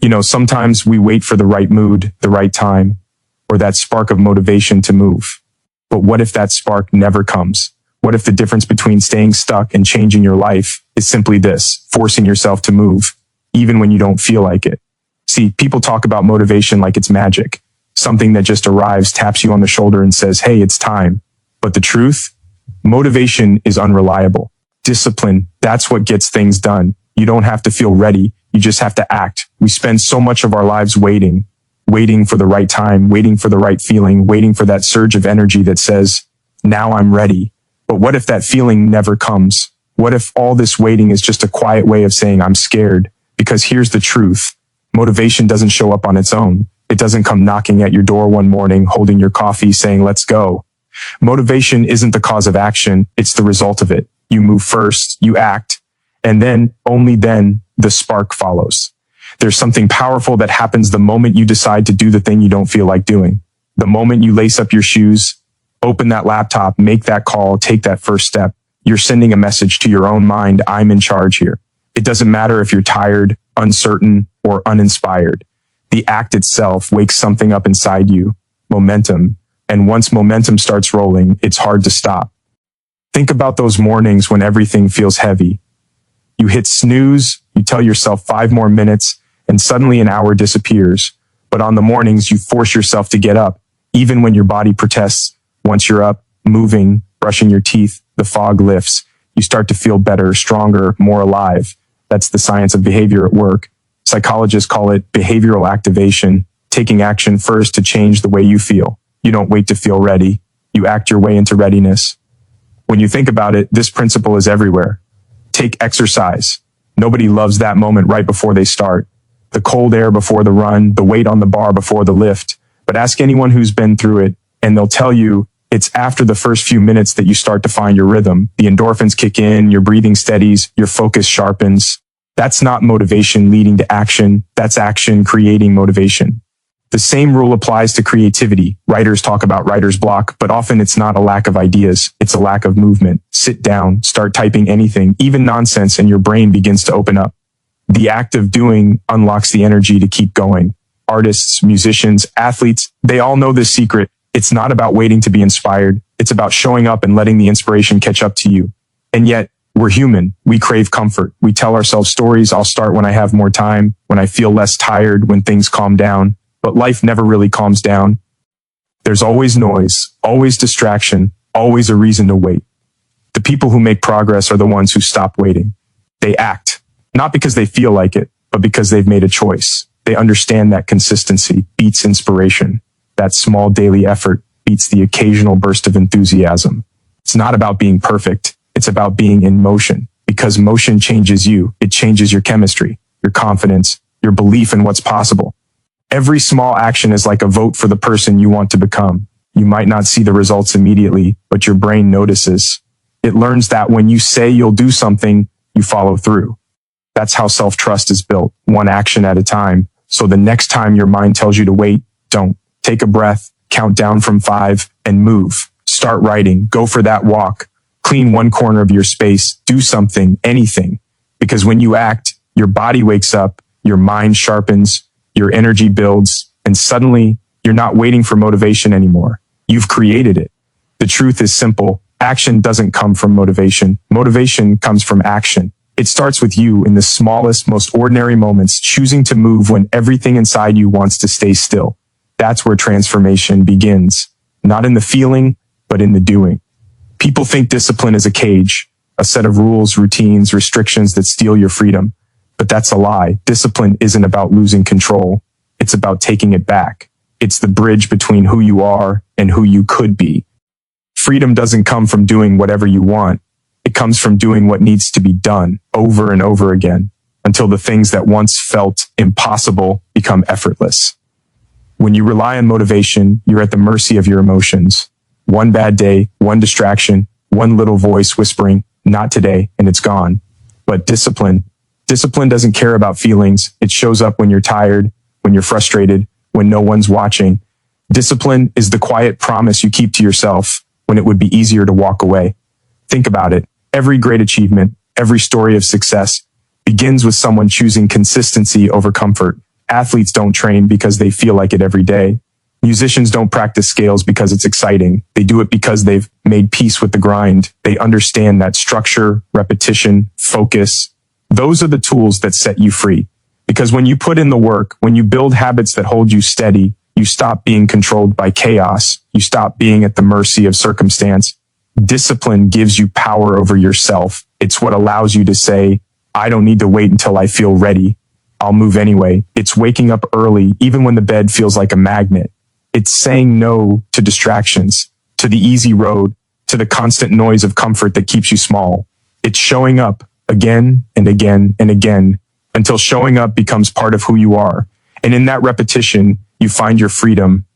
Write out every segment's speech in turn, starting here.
You know, sometimes we wait for the right mood, the right time, or that spark of motivation to move. But what if that spark never comes? What if the difference between staying stuck and changing your life is simply this, forcing yourself to move, even when you don't feel like it? See, people talk about motivation like it's magic, something that just arrives, taps you on the shoulder and says, hey, it's time. But the truth? Motivation is unreliable. Discipline, that's what gets things done. You don't have to feel ready. You just have to act. We spend so much of our lives waiting for the right time, waiting for the right feeling, waiting for that surge of energy that says, now I'm ready. But what if that feeling never comes? What if all this waiting is just a quiet way of saying, I'm scared? Because here's the truth. Motivation doesn't show up on its own. It doesn't come knocking at your door one morning, holding your coffee, saying, let's go. Motivation isn't the cause of action. It's the result of it. You move first, you act, and then, only then, the spark follows. There's something powerful that happens the moment you decide to do the thing you don't feel like doing. The moment you lace up your shoes, open that laptop, make that call, take that first step, you're sending a message to your own mind, I'm in charge here. It doesn't matter if you're tired, uncertain, or uninspired. The act itself wakes something up inside you, momentum. And once momentum starts rolling, it's hard to stop. Think about those mornings when everything feels heavy. You hit snooze, you tell yourself 5 more minutes, and suddenly an hour disappears. But on the mornings, you force yourself to get up, even when your body protests. Once you're up, moving, brushing your teeth, the fog lifts. You start to feel better, stronger, more alive. That's the science of behavior at work. Psychologists call it behavioral activation, taking action first to change the way you feel. You don't wait to feel ready. You act your way into readiness. When you think about it, this principle is everywhere. Take exercise. Nobody loves that moment right before they start. The cold air before the run, the weight on the bar before the lift. But ask anyone who's been through it, and they'll tell you it's after the first few minutes that you start to find your rhythm. The endorphins kick in, your breathing steadies, your focus sharpens. That's not motivation leading to action. That's action creating motivation. The same rule applies to creativity. Writers talk about writer's block, but often it's not a lack of ideas. It's a lack of movement. Sit down, start typing anything, even nonsense, and your brain begins to open up. The act of doing unlocks the energy to keep going. Artists, musicians, athletes, they all know this secret. It's not about waiting to be inspired. It's about showing up and letting the inspiration catch up to you. And yet, we're human. We crave comfort. We tell ourselves stories. I'll start when I have more time, when I feel less tired, when things calm down. But life never really calms down. There's always noise, always distraction, always a reason to wait. The people who make progress are the ones who stop waiting. They act, not because they feel like it, but because they've made a choice. They understand that consistency beats inspiration. That small daily effort beats the occasional burst of enthusiasm. It's not about being perfect. It's about being in motion, because motion changes you. It changes your chemistry, your confidence, your belief in what's possible. Every small action is like a vote for the person you want to become. You might not see the results immediately, but your brain notices. It learns that when you say you'll do something, you follow through. That's how self-trust is built, one action at a time. So the next time your mind tells you to wait, don't. Take a breath, count down from 5, and move. Start writing, go for that walk, clean one corner of your space, do something, anything. Because when you act, your body wakes up, your mind sharpens, your energy builds, and suddenly you're not waiting for motivation anymore. You've created it. The truth is simple. Action doesn't come from motivation. Motivation comes from action. It starts with you in the smallest, most ordinary moments, choosing to move when everything inside you wants to stay still. That's where transformation begins. Not in the feeling, but in the doing. People think discipline is a cage, a set of rules, routines, restrictions that steal your freedom. But that's a lie. Discipline isn't about losing control. It's about taking it back. It's the bridge between who you are and who you could be. Freedom doesn't come from doing whatever you want. It comes from doing what needs to be done over and over again until the things that once felt impossible become effortless. When you rely on motivation, you're at the mercy of your emotions. One bad day, one distraction, one little voice whispering, not today, and it's gone. But discipline doesn't care about feelings. It shows up when you're tired, when you're frustrated, when no one's watching. Discipline is the quiet promise you keep to yourself when it would be easier to walk away. Think about it. Every great achievement, every story of success begins with someone choosing consistency over comfort. Athletes don't train because they feel like it every day. Musicians don't practice scales because it's exciting. They do it because they've made peace with the grind. They understand that structure, repetition, focus, those are the tools that set you free. Because when you put in the work, when you build habits that hold you steady, you stop being controlled by chaos. You stop being at the mercy of circumstance. Discipline gives you power over yourself. It's what allows you to say, I don't need to wait until I feel ready. I'll move anyway. It's waking up early, even when the bed feels like a magnet. It's saying no to distractions, to the easy road, to the constant noise of comfort that keeps you small. It's showing up again and again and again until showing up becomes part of who you are. And in that repetition, you find your freedom.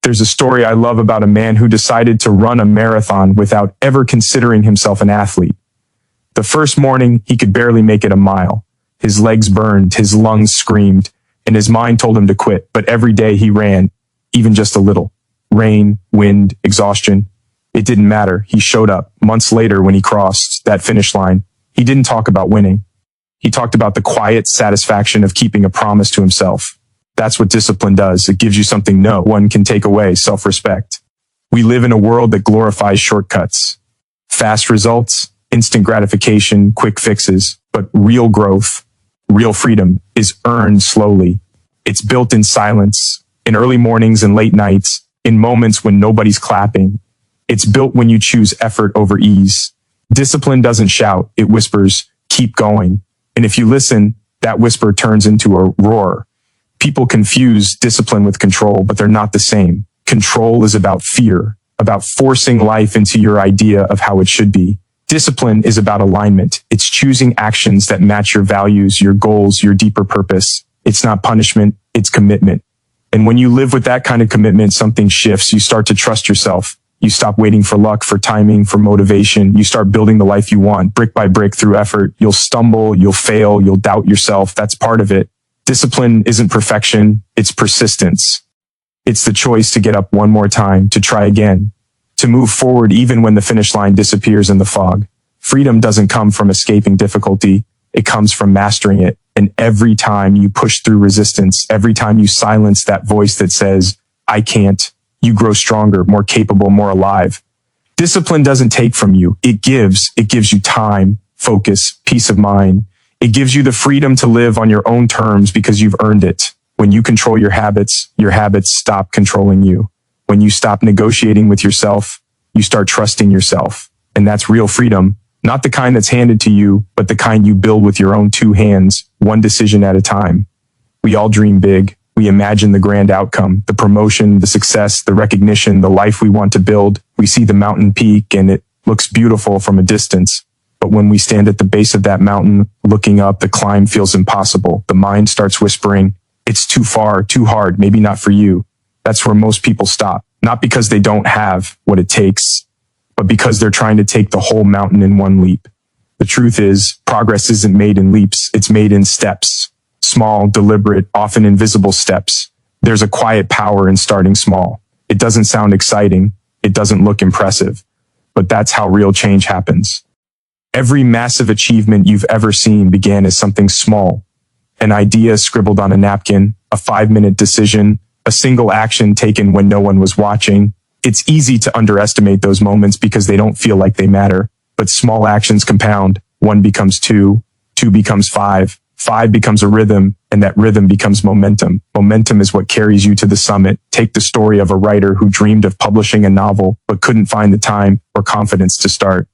There's a story I love about a man who decided to run a marathon without ever considering himself an athlete. The first morning, he could barely make it a mile. His legs burned, his lungs screamed, and his mind told him to quit. But every day he ran, even just a little. Rain, wind, exhaustion. It didn't matter. He showed up. Months later, when he crossed that finish line, he didn't talk about winning. He talked about the quiet satisfaction of keeping a promise to himself. That's what discipline does. It gives you something no one can take away, self-respect. We live in a world that glorifies shortcuts. Fast results, instant gratification, quick fixes. But real growth, real freedom is earned slowly. It's built in silence, in early mornings and late nights, in moments when nobody's clapping. It's built when you choose effort over ease. Discipline doesn't shout, it whispers, keep going. And if you listen, that whisper turns into a roar. People confuse discipline with control, but they're not the same. Control is about fear, about forcing life into your idea of how it should be. Discipline is about alignment. It's choosing actions that match your values, your goals, your deeper purpose. It's not punishment, it's commitment. And when you live with that kind of commitment, something shifts. You start to trust yourself. You stop waiting for luck, for timing, for motivation. You start building the life you want, brick by brick through effort. You'll stumble, you'll fail, you'll doubt yourself. That's part of it. Discipline isn't perfection, it's persistence. It's the choice to get up one more time, to try again, to move forward even when the finish line disappears in the fog. Freedom doesn't come from escaping difficulty, it comes from mastering it. And every time you push through resistance, every time you silence that voice that says, I can't, you grow stronger, more capable, more alive. Discipline doesn't take from you. It gives you time, focus, peace of mind. It gives you the freedom to live on your own terms because you've earned it. When you control your habits stop controlling you. When you stop negotiating with yourself, you start trusting yourself. And that's real freedom. Not the kind that's handed to you, but the kind you build with your own two hands, one decision at a time. We all dream big. We imagine the grand outcome, the promotion, the success, the recognition, the life we want to build. We see the mountain peak and it looks beautiful from a distance. But when we stand at the base of that mountain, looking up, the climb feels impossible. The mind starts whispering, it's too far, too hard, maybe not for you. That's where most people stop. Not because they don't have what it takes, but because they're trying to take the whole mountain in one leap. The truth is, progress isn't made in leaps, it's made in steps. Small, deliberate, often invisible steps. There's a quiet power in starting small. It doesn't sound exciting. It doesn't look impressive. But that's how real change happens. Every massive achievement you've ever seen began as something small. An idea scribbled on a napkin, a 5-minute decision, a single action taken when no one was watching. It's easy to underestimate those moments because they don't feel like they matter. But small actions compound. 1 becomes 2, 2 becomes 5. 5 becomes a rhythm, and that rhythm becomes momentum. Momentum is what carries you to the summit. Take the story of a writer who dreamed of publishing a novel, but couldn't find the time or confidence to start.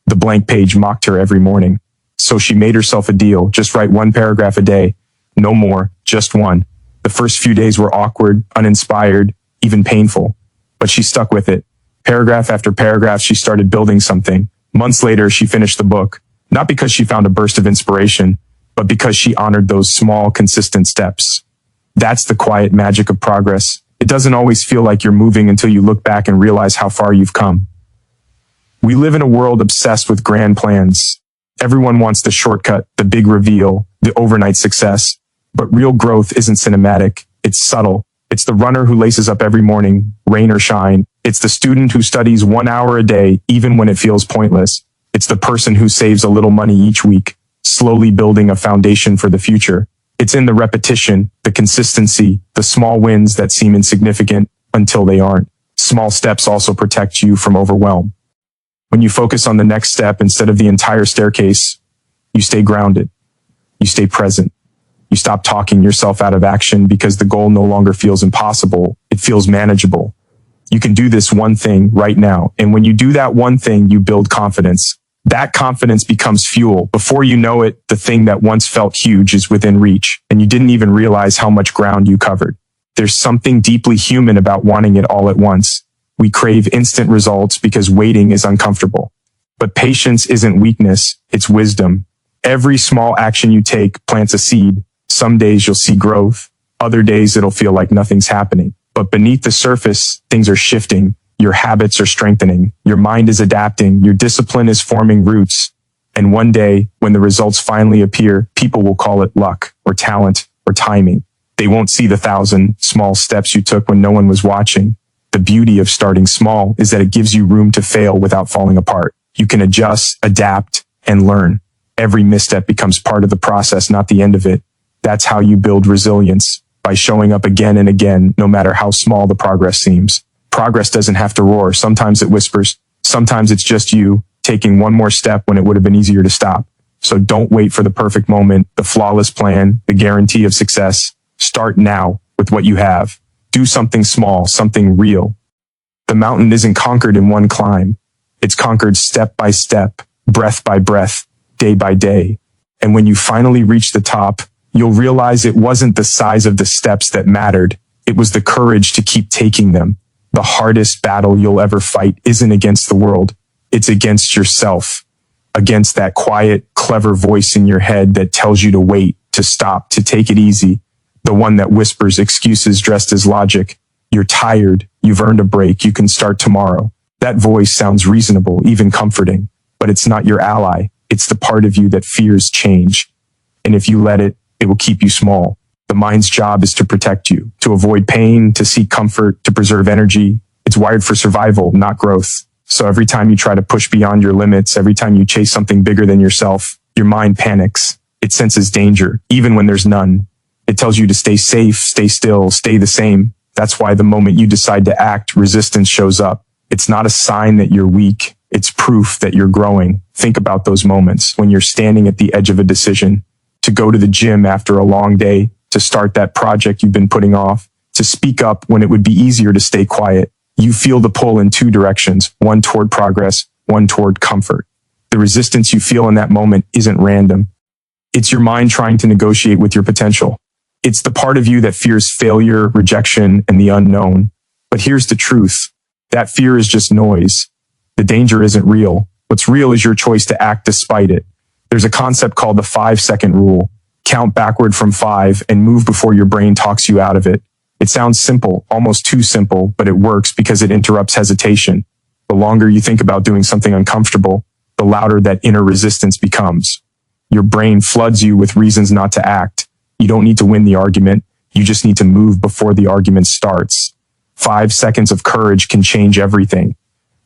The blank page mocked her every morning. So she made herself a deal. Just write 1 paragraph a day. No more, just 1. The first few days were awkward, uninspired, even painful. But she stuck with it. Paragraph after paragraph, she started building something. Months later, she finished the book. Not because she found a burst of inspiration, but because she honored those small, consistent steps. That's the quiet magic of progress. It doesn't always feel like you're moving until you look back and realize how far you've come. We live in a world obsessed with grand plans. Everyone wants the shortcut, the big reveal, the overnight success. But real growth isn't cinematic. It's subtle. It's the runner who laces up every morning, rain or shine. It's the student who studies 1 hour a day, even when it feels pointless. It's the person who saves a little money each week, slowly building a foundation for the future. It's in the repetition, the consistency, the small wins that seem insignificant until they aren't. Small steps also protect you from overwhelm. When you focus on the next step instead of the entire staircase, you stay grounded. You stay present. You stop talking yourself out of action because the goal no longer feels impossible. It feels manageable. You can do this one thing right now. And when you do that one thing, you build confidence. That confidence becomes fuel. Before you know it, the thing that once felt huge is within reach, and you didn't even realize how much ground you covered. There's something deeply human about wanting it all at once. We crave instant results because waiting is uncomfortable. But patience isn't weakness, it's wisdom. Every small action you take plants a seed. Some days you'll see growth. Other days it'll feel like nothing's happening. But beneath the surface, things are shifting. Your habits are strengthening. Your mind is adapting. Your discipline is forming roots. And one day, when the results finally appear, people will call it luck or talent or timing. They won't see the 1,000 small steps you took when no one was watching. The beauty of starting small is that it gives you room to fail without falling apart. You can adjust, adapt, and learn. Every misstep becomes part of the process, not the end of it. That's how you build resilience, by showing up again and again, no matter how small the progress seems. Progress doesn't have to roar. Sometimes it whispers. Sometimes it's just you taking one more step when it would have been easier to stop. So don't wait for the perfect moment, the flawless plan, the guarantee of success. Start now with what you have. Do something small, something real. The mountain isn't conquered in one climb. It's conquered step by step, breath by breath, day by day. And when you finally reach the top, you'll realize it wasn't the size of the steps that mattered. It was the courage to keep taking them. The hardest battle you'll ever fight isn't against the world. It's against yourself, against that quiet, clever voice in your head that tells you to wait, to stop, to take it easy. The one that whispers excuses dressed as logic. You're tired. You've earned a break. You can start tomorrow. That voice sounds reasonable, even comforting, but it's not your ally. It's the part of you that fears change. And if you let it, it will keep you small. The mind's job is to protect you, to avoid pain, to seek comfort, to preserve energy. It's wired for survival, not growth. So every time you try to push beyond your limits, every time you chase something bigger than yourself, your mind panics. It senses danger, even when there's none. It tells you to stay safe, stay still, stay the same. That's why the moment you decide to act, resistance shows up. It's not a sign that you're weak. It's proof that you're growing. Think about those moments when you're standing at the edge of a decision, to go to the gym after a long day, to start that project you've been putting off, to speak up when it would be easier to stay quiet. You feel the pull in two directions, one toward progress, one toward comfort. The resistance you feel in that moment isn't random. It's your mind trying to negotiate with your potential. It's the part of you that fears failure, rejection, and the unknown. But here's the truth. That fear is just noise. The danger isn't real. What's real is your choice to act despite it. There's a concept called the 5-second rule. Count backward from 5 and move before your brain talks you out of it. It sounds simple, almost too simple, but it works because it interrupts hesitation. The longer you think about doing something uncomfortable, the louder that inner resistance becomes. Your brain floods you with reasons not to act. You don't need to win the argument. You just need to move before the argument starts. 5 seconds of courage can change everything.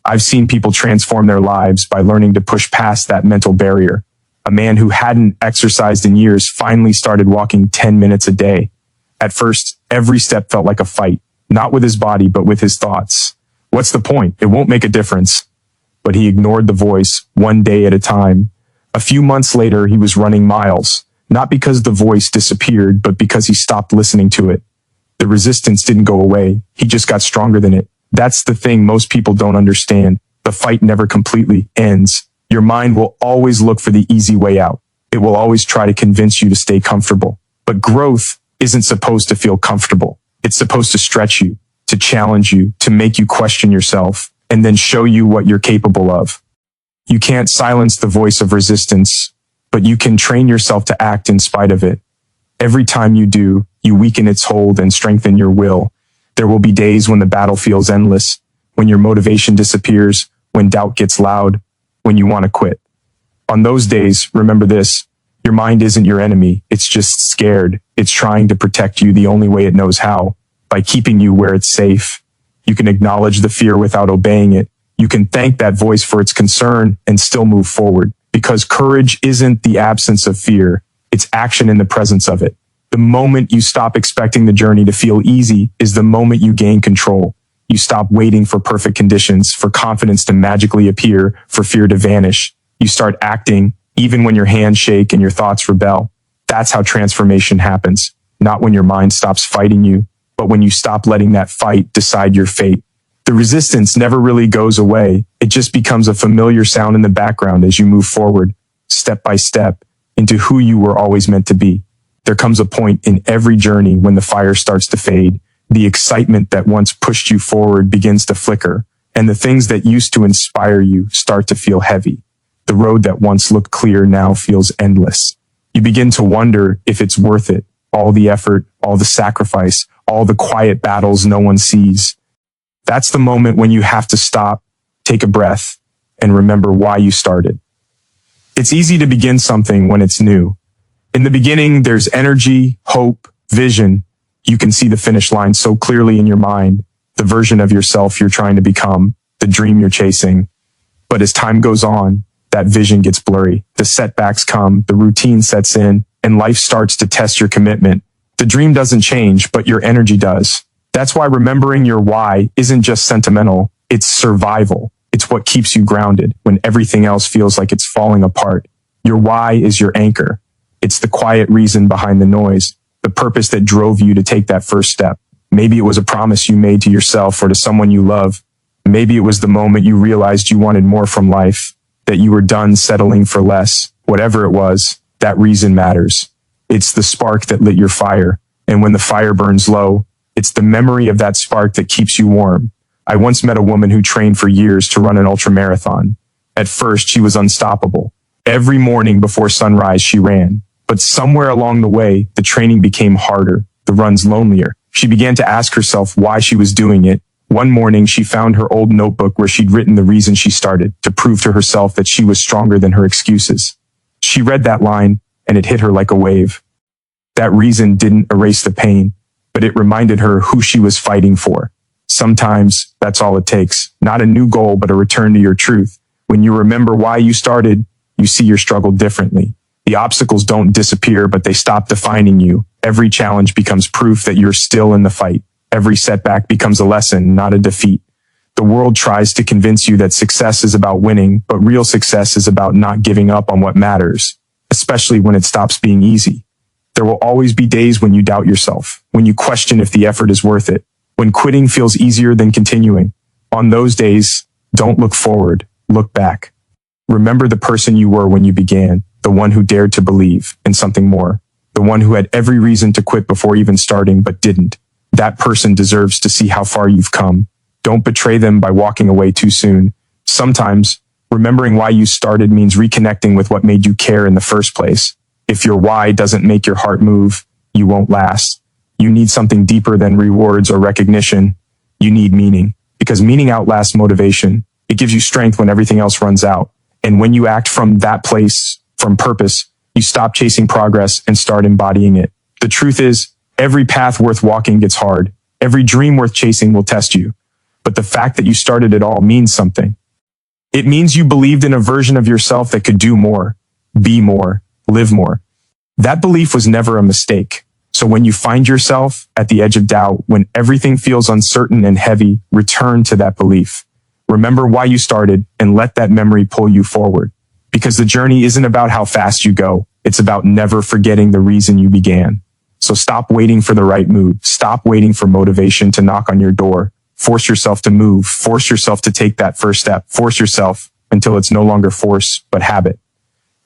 I've seen people transform their lives by learning to push past that mental barrier. A man who hadn't exercised in years finally started walking 10 minutes a day. At first, every step felt like a fight, not with his body, but with his thoughts. What's the point? It won't make a difference. But he ignored the voice, one day at a time. A few months later, he was running miles, not because the voice disappeared, but because he stopped listening to it. The resistance didn't go away. He just got stronger than it. That's the thing most people don't understand. The fight never completely ends. Your mind will always look for the easy way out. It will always try to convince you to stay comfortable. But growth isn't supposed to feel comfortable. It's supposed to stretch you, to challenge you, to make you question yourself, and then show you what you're capable of. You can't silence the voice of resistance, but you can train yourself to act in spite of it. Every time you do, you weaken its hold and strengthen your will. There will be days when the battle feels endless, when your motivation disappears, when doubt gets loud, when you want to quit. On those days, remember this, your mind isn't your enemy. It's just scared. It's trying to protect you the only way it knows how, by keeping you where it's safe. You can acknowledge the fear without obeying it. You can thank that voice for its concern and still move forward, because courage isn't the absence of fear. It's action in the presence of it. The moment you stop expecting the journey to feel easy is the moment you gain control. You stop waiting for perfect conditions, for confidence to magically appear, for fear to vanish. You start acting, even when your hands shake and your thoughts rebel. That's how transformation happens. Not when your mind stops fighting you, but when you stop letting that fight decide your fate. The resistance never really goes away. It just becomes a familiar sound in the background as you move forward, step by step, into who you were always meant to be. There comes a point in every journey when the fire starts to fade. The excitement that once pushed you forward begins to flicker, and the things that used to inspire you start to feel heavy. The road that once looked clear now feels endless. You begin to wonder if it's worth it. All the effort, all the sacrifice, all the quiet battles no one sees. That's the moment when you have to stop, take a breath, and remember why you started. It's easy to begin something when it's new. In the beginning, there's energy, hope, vision. You can see the finish line so clearly in your mind, the version of yourself you're trying to become, the dream you're chasing. But as time goes on, that vision gets blurry. The setbacks come, the routine sets in, and life starts to test your commitment. The dream doesn't change, but your energy does. That's why remembering your why isn't just sentimental, it's survival. It's what keeps you grounded when everything else feels like it's falling apart. Your why is your anchor. It's the quiet reason behind the noise, the purpose that drove you to take that first step. Maybe it was a promise you made to yourself or to someone you love. Maybe it was the moment you realized you wanted more from life, that you were done settling for less. Whatever it was, that reason matters. It's the spark that lit your fire. And when the fire burns low, it's the memory of that spark that keeps you warm. I once met a woman who trained for years to run an ultramarathon. At first, she was unstoppable. Every morning before sunrise, she ran. But somewhere along the way, the training became harder, the runs lonelier. She began to ask herself why she was doing it. One morning, she found her old notebook where she'd written the reason she started, to prove to herself that she was stronger than her excuses. She read that line, and it hit her like a wave. That reason didn't erase the pain, but it reminded her who she was fighting for. Sometimes that's all it takes. Not a new goal, but a return to your truth. When you remember why you started, you see your struggle differently. The obstacles don't disappear, but they stop defining you. Every challenge becomes proof that you're still in the fight. Every setback becomes a lesson, not a defeat. The world tries to convince you that success is about winning, but real success is about not giving up on what matters, especially when it stops being easy. There will always be days when you doubt yourself, when you question if the effort is worth it, when quitting feels easier than continuing. On those days, don't look forward, look back. Remember the person you were when you began, the one who dared to believe in something more, the one who had every reason to quit before even starting but didn't. That person deserves to see how far you've come. Don't betray them by walking away too soon. Sometimes, remembering why you started means reconnecting with what made you care in the first place. If your why doesn't make your heart move, you won't last. You need something deeper than rewards or recognition. You need meaning, because meaning outlasts motivation. It gives you strength when everything else runs out. And when you act from that place, from purpose, you stop chasing progress and start embodying it. The truth is, every path worth walking gets hard. Every dream worth chasing will test you. But the fact that you started it all means something. It means you believed in a version of yourself that could do more, be more, live more. That belief was never a mistake. So when you find yourself at the edge of doubt, when everything feels uncertain and heavy, return to that belief. Remember why you started and let that memory pull you forward. Because the journey isn't about how fast you go. It's about never forgetting the reason you began. So stop waiting for the right move. Stop waiting for motivation to knock on your door. Force yourself to move. Force yourself to take that first step. Force yourself until it's no longer force, but habit.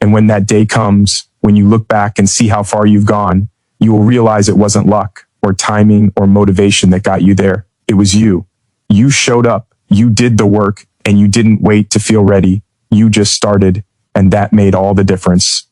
And when that day comes, when you look back and see how far you've gone, you will realize it wasn't luck or timing or motivation that got you there. It was you. You showed up, you did the work, and you didn't wait to feel ready. You just started, and that made all the difference.